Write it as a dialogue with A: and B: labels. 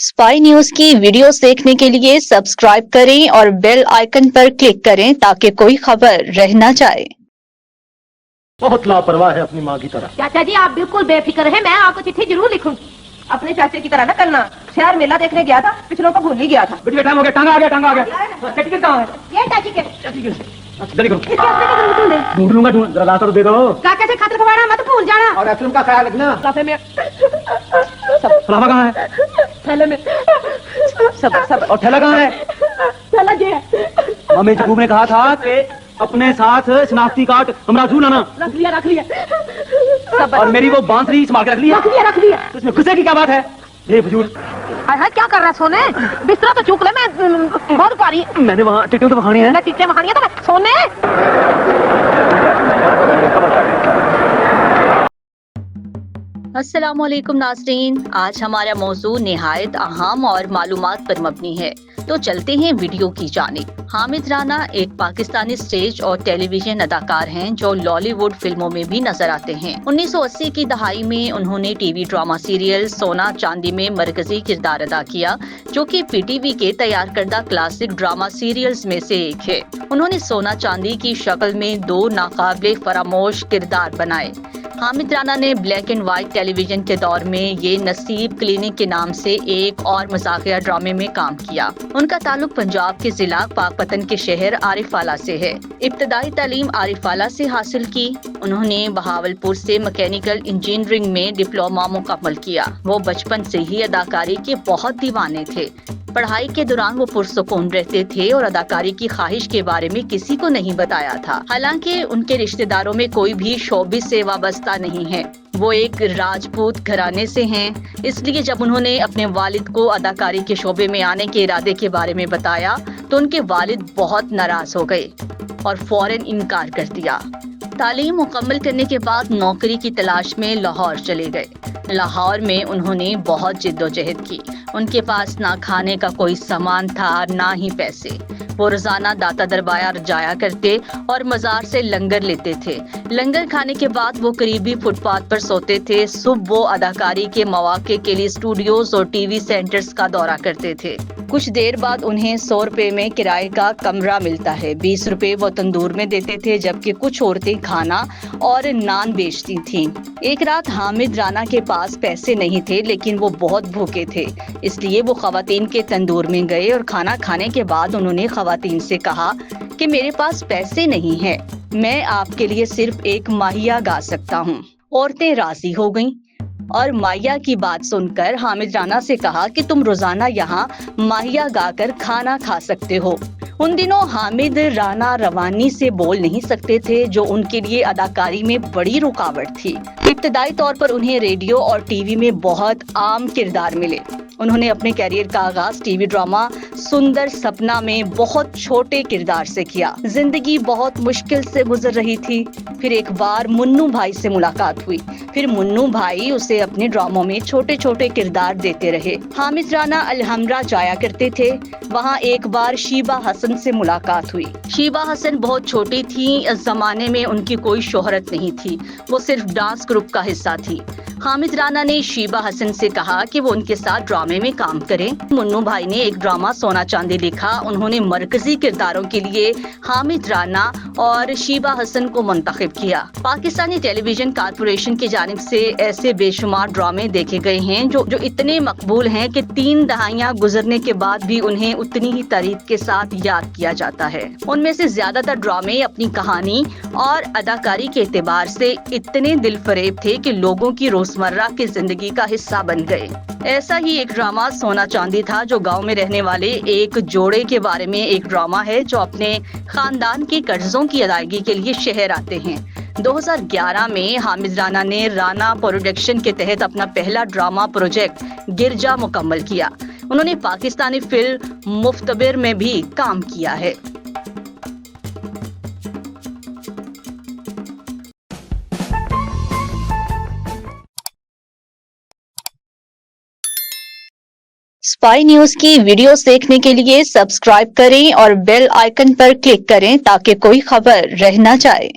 A: Spy news की videos देखने के लिए सब्सक्राइब करें और बेल आइकन पर क्लिक करें ताकि कोई खबर रह न जाए।
B: बहुत लापरवाह है अपनी माँ की तरह।
C: चाचा जी आप बिल्कुल बेफिक्र हैं, मैं आपको चिट्ठी जरूर लिखूंगी। अपने चाचे की तरह ना करना। शहर मेला देखने गया था, पिछलों को भूल ही गया था।
B: बेटी टाइम हो गया, टांगा आ गया। टिकट कहाँ है?
C: ये चाची के
B: जल्दी करो।
C: इसके हफ्ते का ढूंढ दे।
B: ढूंढ लूंगा, जरा रास्ता तो दे दो।
C: काका से खातिर खवाना मत भूल जाना।
B: और एफएम का ख्याल रखना।
C: काफे में
B: सलाफा कहाँ है?
C: थैले में सब
B: और थैला कहाँ है?
C: थैला जी है।
B: हमें जबूब ने कहा था कि अपने साथ शनाख्ती कार्ड हमरा झूल आना।
C: रख लिया सब।
B: और मेरी वो बांसुरी संभाल के रख लिया। तो इसमें गुस्से की क्या बात है? ये फजूल।
C: हाय क्या कर रहा है सोने? बिस्तरा तो चूक ले, मैं बहुत पारी।
B: मैंने वहाँ टिकटें तो बखानी है।
C: मैं टिकटें बखानी है तो सोने।
A: अस्सलामुअलैकुम नाज़रीन, आज हमारा मौजू निहायत अहम और मालूमात पर मबनी है, तो चलते हैं वीडियो की जानिब। हामिद राना एक पाकिस्तानी स्टेज और टेलीविजन अदाकार हैं जो लॉलीवुड फिल्मों में भी नजर आते हैं। 1980 की दहाई में उन्होंने टीवी ड्रामा सीरियल सोना चांदी में मरकजी किरदार अदा किया, जो कि पीटीवी के तैयार करदा क्लासिक ड्रामा सीरियल्स में से एक है। उन्होंने सोना चांदी की शक्ल में दो नाकाबिले फरामोश किरदार बनाए। हामिद राना ने ब्लैक एंड व्हाइट टेलीविजन के दौर में ये नसीब क्लिनिक के नाम से एक और मज़ाक़िया ड्रामे में काम किया। उनका ताल्लुक पंजाब के जिला पाकपतन के शहर आरिफाला से है। इब्तदाई तालीम आरिफाला से हासिल की। उन्होंने बहावलपुर से मैकेनिकल इंजीनियरिंग में डिप्लोमा मुकम्मल किया। वो बचपन से ही अदाकारी के बहुत दीवाने थे। पढ़ाई के दौरान वो पुरसुकून रहते थे और अदाकारी की ख्वाहिश के बारे में किसी को नहीं बताया था। हालांकि उनके रिश्तेदारों में कोई भी शोबिस से वाबस्ता नहीं है। वो एक राजपूत घराने से हैं, इसलिए जब उन्होंने अपने वालिद को अदाकारी के शोबे में आने के इरादे के बारे में बताया तो उनके वालिद बहुत नाराज हो गए और फौरन इनकार कर दिया। तालीम मुकम्मल करने के बाद नौकरी की तलाश में लाहौर चले गए। लाहौर में उन्होंने बहुत जिद्दोजहद की। उनके पास ना खाने का कोई सामान था, ना ही पैसे। वो रोजाना दाता दरबार जाया करते और मजार से लंगर लेते थे। लंगर खाने के बाद वो करीबी फुटपाथ पर सोते थे। सुबह वो अदाकारी के मौके के लिए स्टूडियोज और टीवी सेंटर्स का दौरा करते थे। कुछ देर बाद उन्हें 100 रुपए में किराए का कमरा मिलता है। 20 रुपए वो तंदूर में देते थे, जबकि कुछ औरतें खाना और नान बेचती थीं। एक रात हामिद राना के पास पैसे नहीं थे, लेकिन वो बहुत भूखे थे, इसलिए वो खवातीन के तंदूर में गए और खाना खाने के बाद उन्होंने खवातीन से कहा कि मेरे पास पैसे नहीं है, मैं आपके लिए सिर्फ एक माहिया गा सकता हूँ। औरतें राजी हो गईं और माहिया की बात सुनकर हामिद राना से कहा कि तुम रोजाना यहाँ माहिया गाकर खाना खा सकते हो। उन दिनों हामिद राना रवानी से बोल नहीं सकते थे, जो उनके लिए अदाकारी में बड़ी रुकावट थी। इब्तदाई तौर पर उन्हें रेडियो और टीवी में बहुत आम किरदार मिले। उन्होंने अपने कैरियर का आगाज टीवी ड्रामा सुंदर सपना में बहुत छोटे किरदार से किया। जिंदगी बहुत मुश्किल से गुजर रही थी। फिर एक बार मुन्नू भाई से मुलाकात हुई। फिर मुन्नू भाई उसे अपने ड्रामों में छोटे छोटे किरदार देते रहे। हामिद राना अलहमरा जाया करते थे। वहाँ एक बार शीबा हसन से मुलाकात हुई। शीबा हसन बहुत छोटी थी। इस जमाने में उनकी कोई शोहरत नहीं थी, वो सिर्फ डांस ग्रुप का हिस्सा थी। हामिद राना ने शीबा हसन से कहा कि वो उनके साथ ड्रामे में काम करें। मुन्नू भाई ने एक ड्रामा सोना चांदी लिखा। उन्होंने मरकजी किरदारों के लिए हामिद राना और शीबा हसन को मुंतखब किया। पाकिस्तानी टेलीविजन कारपोरेशन की जानिब से ऐसे बेशुमार ड्रामे देखे गए हैं जो इतने मकबूल हैं कि 3 दहाइयां गुजरने के बाद भी उन्हें उतनी ही तारीफ के साथ याद किया जाता है। उनमें से ज्यादातर ड्रामे अपनी कहानी और अदाकारी के एतबार से इतने दिल फरेब थे कि लोगों की रोजमर्रा की जिंदगी का हिस्सा बन गए। ऐसा ही एक ड्रामा सोना चांदी था, जो गांव में रहने वाले एक जोड़े के बारे में एक ड्रामा है जो अपने खानदान के कर्जों की अदायगी के लिए शहर आते हैं। 2011 में हामिद राना ने राना प्रोडक्शन के तहत अपना पहला ड्रामा प्रोजेक्ट गिरजा मुकम्मल किया। उन्होंने पाकिस्तानी फिल्म मुफ्तबिर में भी काम किया है। स्पाई न्यूज की वीडियोस देखने के लिए सब्सक्राइब करें और बेल आइकन पर क्लिक करें ताकि कोई खबर रह न जाए।